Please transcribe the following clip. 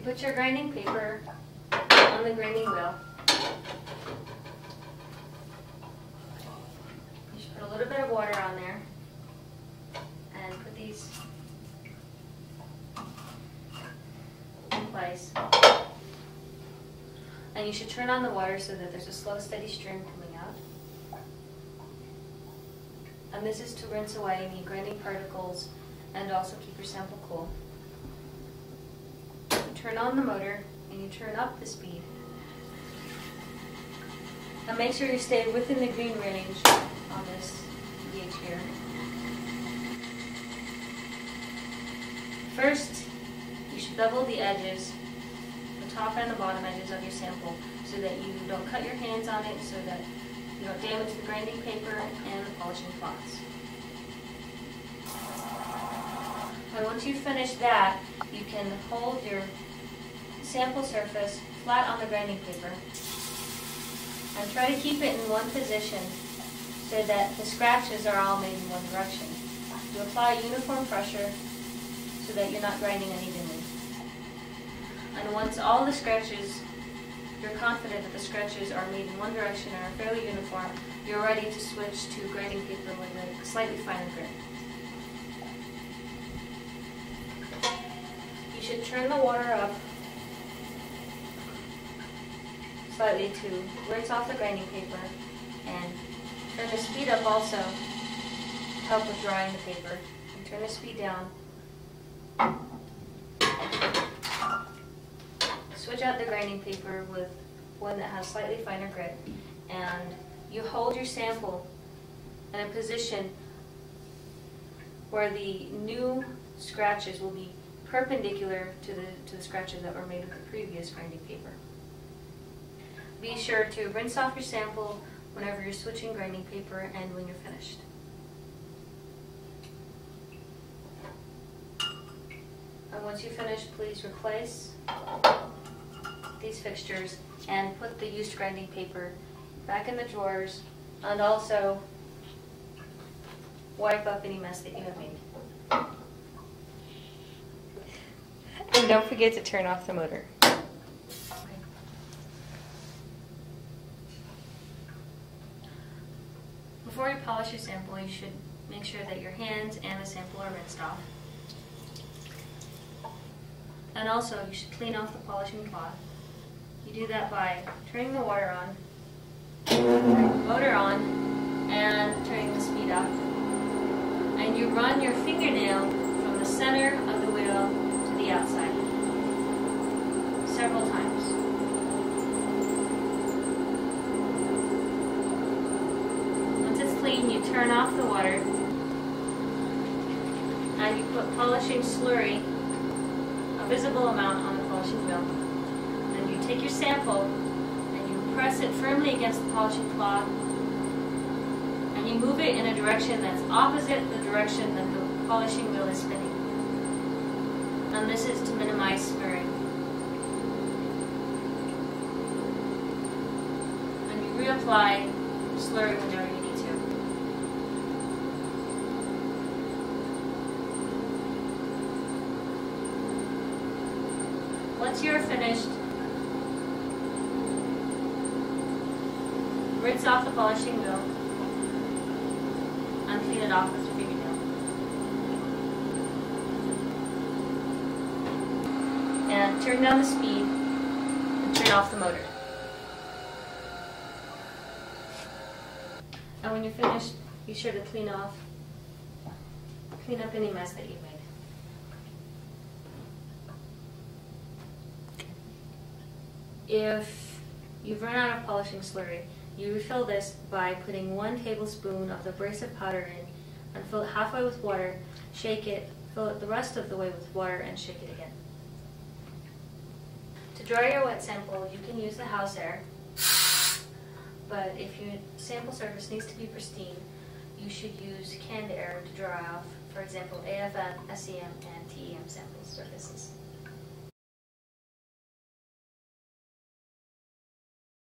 put your grinding paper on the grinding wheel. You should put a little bit of water on there and put these in place. And you should turn on the water so that there's a slow, steady stream coming out. And this is to rinse away any grinding particles and also keep your sample cool. You turn on the motor and you turn up the speed. And make sure you stay within the green range on this gauge here. First, you should bevel the edges, the top and the bottom edges of your sample, so that you don't cut your hands on it, so that you don't damage the grinding paper and the polishing cloths. And once you've finished that, you can hold your sample surface flat on the grinding paper and try to keep it in one position so that the scratches are all made in one direction. You apply uniform pressure so that you're not grinding unevenly. And once all the scratches, you're confident that the scratches are made in one direction and are fairly uniform, you're ready to switch to grinding paper with a slightly finer grit. You should turn the water up slightly to rinse off the grinding paper, and turn the speed up also to help with drying the paper. And turn the speed down. Switch out the grinding paper with one that has slightly finer grit, and you hold your sample in a position where the new scratches will be perpendicular to the scratches that were made with the previous grinding paper. Be sure to rinse off your sample whenever you're switching grinding paper and when you're finished. And once you finish, please replace these fixtures and put the used grinding paper back in the drawers, and also wipe up any mess that you have made. And don't forget to turn off the motor. Before you polish your sample, you should make sure that your hands and the sample are rinsed off. And also, you should clean off the polishing cloth. You do that by turning the water on, turning the motor on, and turning the speed up. And you run your fingernail from the center of the wheel to the outside several times. Once it's clean, you turn off the water and you put polishing slurry, a visible amount, on the polishing wheel. And you take your sample and you press it firmly against the polishing cloth, and you move it in a direction that's opposite the direction that the polishing wheel is spinning. And this is to minimize smearing. And you reapply slurry whenever you need to. Once you're finished, rinse off the polishing wheel and clean it off with your fingernail. And turn down the speed and turn off the motor. And when you're finished, be sure to clean up any mess that you've made. If you've run out of polishing slurry, you refill this by putting 1 tablespoon of the abrasive powder in and fill it halfway with water, shake it, fill it the rest of the way with water, and shake it again. To dry your wet sample, you can use the house air, but if your sample surface needs to be pristine, you should use canned air to dry off, for example, AFM, SEM, and TEM sample surfaces.